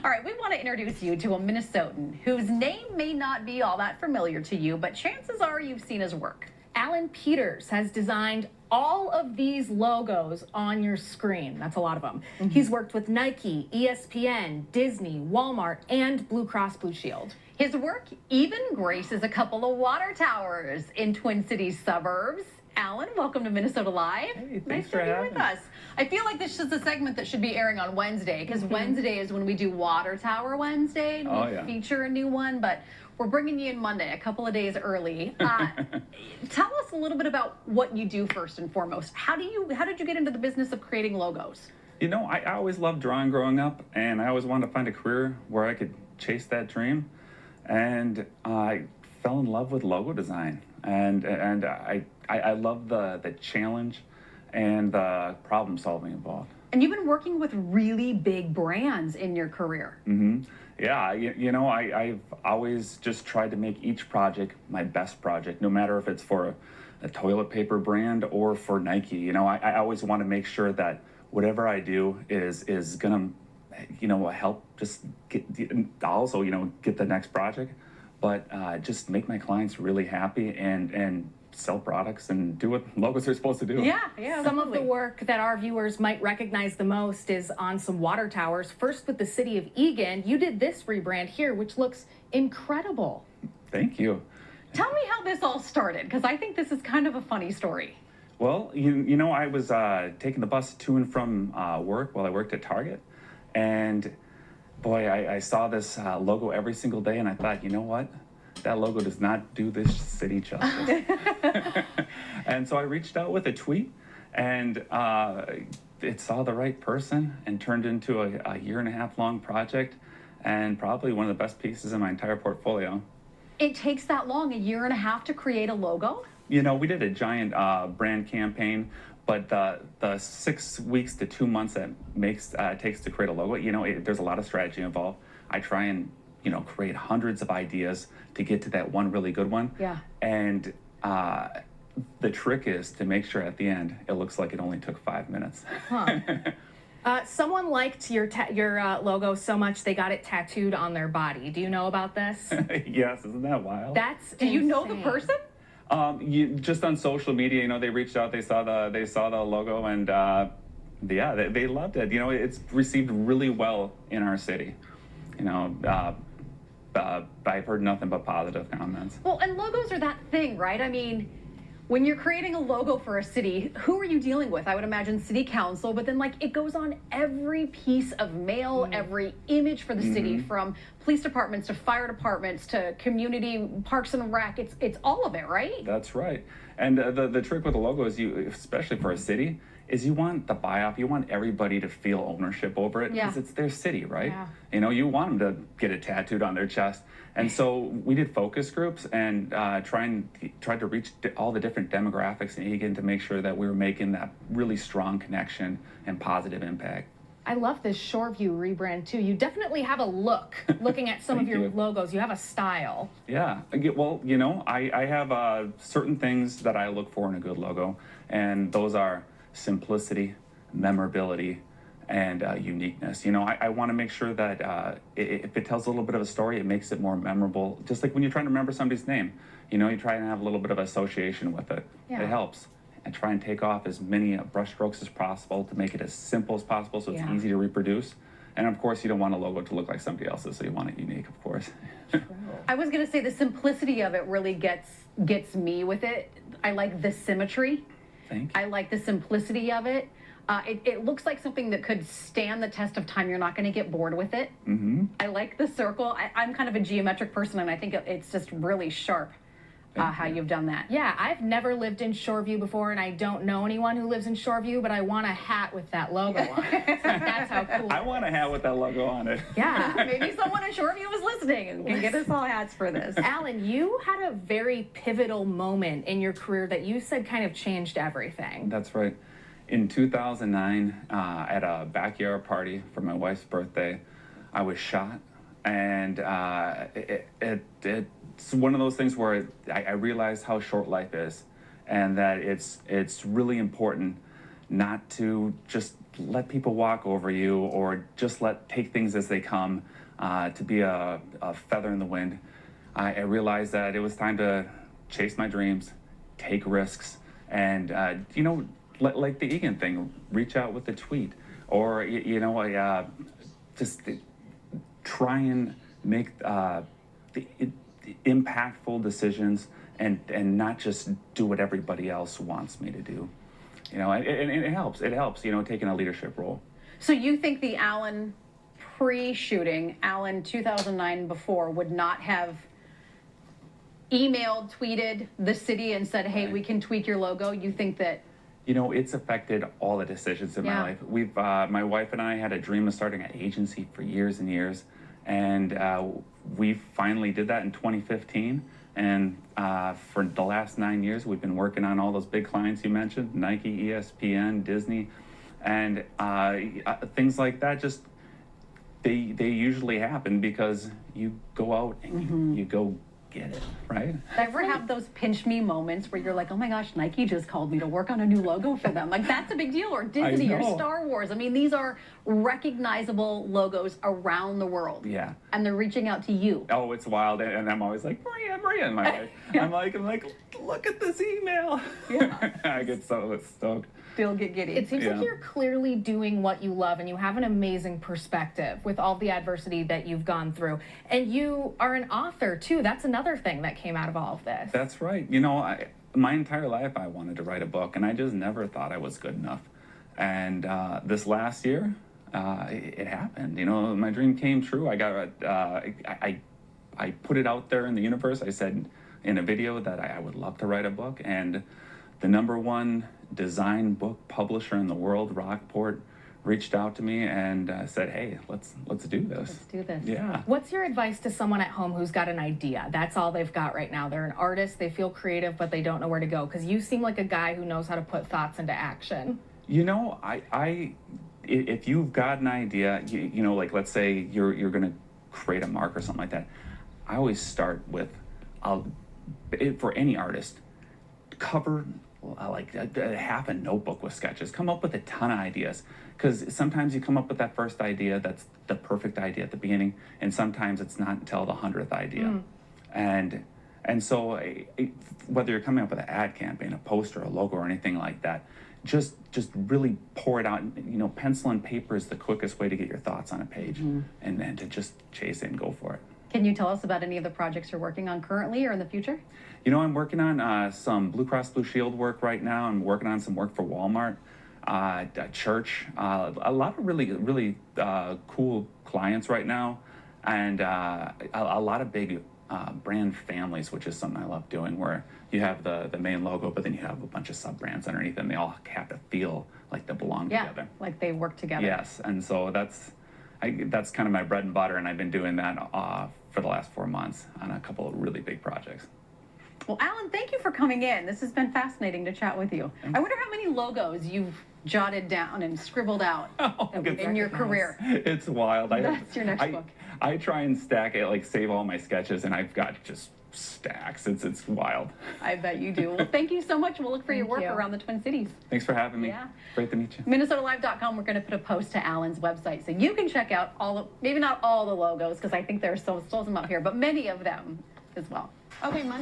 All right, we want to introduce you to a Minnesotan whose name may not be all that familiar to you, but chances are you've seen his work. Alan Peters has designed all of these logos on your screen. That's a lot of them. He's worked with Nike, ESPN, Disney, Walmart, and Blue Cross Blue Shield. His work even graces a couple of water towers in Twin Cities suburbs. Alan, welcome to Minnesota Live. Hey, thanks nice for to be having with me. us. I feel like this is a segment that should be airing on Wednesday, because Wednesday is when we do Water Tower Wednesday, and Oh, we yeah. feature a new one, but we're bringing you in Monday, a couple of days early. Tell us a little bit about what you do first and foremost. How did you get into the business of creating logos? You know, I always loved drawing growing up, and I always wanted to find a career where I could chase that dream. And I fell in love with logo design, and I love the challenge and the problem solving involved. And you've been working with really big brands in your career. Yeah, I've always just tried to make each project my best project, no matter if it's for a toilet paper brand or for Nike. You know, I always want to make sure that whatever I do is gonna, help just get also get the next project, but just make my clients really happy and sell products and do what logos are supposed to do. Yeah, Some of the absolutely. work that our viewers might recognize the most is on some water towers. First with the city of Eagan, you did this rebrand here, which looks incredible. Thank you. Tell me how this all started, because I think this is kind of a funny story. Well, I was taking the bus to and from work while I worked at Target, and boy, I saw this logo every single day, and I thought, you know what? That logo does not do this city justice. And so I reached out with a tweet, and it saw the right person and turned into a 1.5-year long project, and probably one of the best pieces in my entire portfolio. It takes that long, 1.5 years to create a logo? You know, we did a giant brand campaign, but the 6 weeks to 2 months that takes to create a logo, there's a lot of strategy involved. I try and create hundreds of ideas to get to that one really good one. Yeah. And the trick is to make sure at the end it looks like it only took 5 minutes. Someone liked your logo so much they got it tattooed on their body. Do you know about this? Yes, isn't that wild? That's Do you know the insane. person? Just on social media, they reached out, they saw the logo, and they loved it. It's received really well in our city. I've heard nothing but positive comments. Well, and logos are that thing, right? I mean, when you're creating a logo for a city, who are you dealing with? I would imagine city council, but then it goes on every piece of mail, every image for the city, from police departments to fire departments to community parks and rec. It's all of it, right? That's right. And the trick with the logo is especially for a city, is you want the buy-off, you want everybody to feel ownership over it, Yeah. because it's their city, right? Yeah. You want them to get it tattooed on their chest. And so we did focus groups and tried to reach all the different demographics in Eagan to make sure that we were making that really strong connection and positive impact. I love this Shoreview rebrand too. You definitely have a look. Looking at some of Thank your you. logos, you have a style. Yeah, well, I have certain things that I look for in a good logo, and those are simplicity, memorability, and uniqueness. I want to make sure that if it tells a little bit of a story, it makes it more memorable. Just like when you're trying to remember somebody's name, you try and have a little bit of association with it. Yeah. It helps. And try and take off as many brush strokes as possible to make it as simple as possible so it's Yeah. easy to reproduce. And of course, you don't want a logo to look like somebody else's, so you want it unique, of course. I was going to say the simplicity of it really gets me with it. I like the symmetry. Thank you. I like the simplicity of it. It looks like something that could stand the test of time. You're not going to get bored with it. I like the circle. I'm kind of a geometric person, and I think it's just really sharp how you've done that. Yeah, I've never lived in Shoreview before, and I don't know anyone who lives in Shoreview, but I want a hat with that logo on it. That's how cool. I want a hat with that logo on it. Yeah. Maybe someone in Shoreview is listening and can get us all hats for this. Alan, you had a very pivotal moment in your career that you said kind of changed everything. That's right. In 2009, at a backyard party for my wife's birthday, I was shot, and it's one of those things where I realized how short life is, and that it's really important not to just let people walk over you or just take things as they come, to be a feather in the wind. I realized that it was time to chase my dreams, take risks, and like the Egan thing, reach out with a tweet, or just try and make the impactful decisions and not just do what everybody else wants me to do. And it helps. It helps, taking a leadership role. So you think the Alan pre-shooting, Alan 2009 before, would not have emailed, tweeted the city and said, hey, we can tweak your logo? You think that? It's affected all the decisions in my life. My wife and I had a dream of starting an agency for years and years. And we finally did that in 2015. And for the last 9 years, we've been working on all those big clients you mentioned, Nike, ESPN, Disney, and things like that. Just they usually happen because you go out and you go get it, right? Ever have those pinch me moments where you're like, oh my gosh, Nike just called me to work on a new logo for them? Like, that's a big deal. Or Disney or Star Wars. I mean, these are recognizable logos around the world. Yeah. And they're reaching out to you. Oh, it's wild. And I'm always like, Maria, in my way. I'm like, look at this email. Yeah. I get so stoked. Still get giddy. It seems like you're clearly doing what you love, and you have an amazing perspective with all the adversity that you've gone through. And you are an author, too. That's another thing that came out of all of this. That's right. My entire life I wanted to write a book, and I just never thought I was good enough. And this last year, it happened. My dream came true. I got I put it out there in the universe. I said in a video that I would love to write a book, and the #1 design book publisher in the world, Rockport, reached out to me and said, hey, let's do this. Let's do this. Yeah. What's your advice to someone at home who's got an idea? That's all they've got right now. They're an artist, they feel creative, but they don't know where to go. Because you seem like a guy who knows how to put thoughts into action. If you've got an idea, like let's say you're going to create a mark or something like that, I always start with, for any artist, cover half a notebook with sketches. Come up with a ton of ideas, because sometimes you come up with that first idea that's the perfect idea at the beginning, and sometimes it's not until the 100th idea. And so whether you're coming up with an ad campaign, a poster, a logo, or anything like that, just really pour it out. Pencil and paper is the quickest way to get your thoughts on a page, and then to just chase it and go for it. Can you tell us about any of the projects you're working on currently or in the future? I'm working on some Blue Cross Blue Shield work right now. I'm working on some work for Walmart, a church, a lot of really cool clients right now, and a lot of big brand families, which is something I love doing, where you have the main logo, but then you have a bunch of sub-brands underneath, and they all have to feel like they belong together. Like they work together. Yes, and so that's kind of my bread and butter, and I've been doing that for the last 4 months on a couple of really big projects. Well, Alan, thank you for coming in. This has been fascinating to chat with you. Thanks. I wonder how many logos you've jotted down and scribbled out in your career. It's wild. That's your next book. I try and stack it, save all my sketches, and I've got just stacks. It's wild. I bet you do. Well, thank you so much. We'll look for your work around the Twin Cities. Thanks for having me. Yeah. Great to meet you. MinnesotaLive.com, we're going to put a post to Alan's website so you can check out maybe not all the logos, because I think there's still some up here, but many of them as well. Okay, Monday.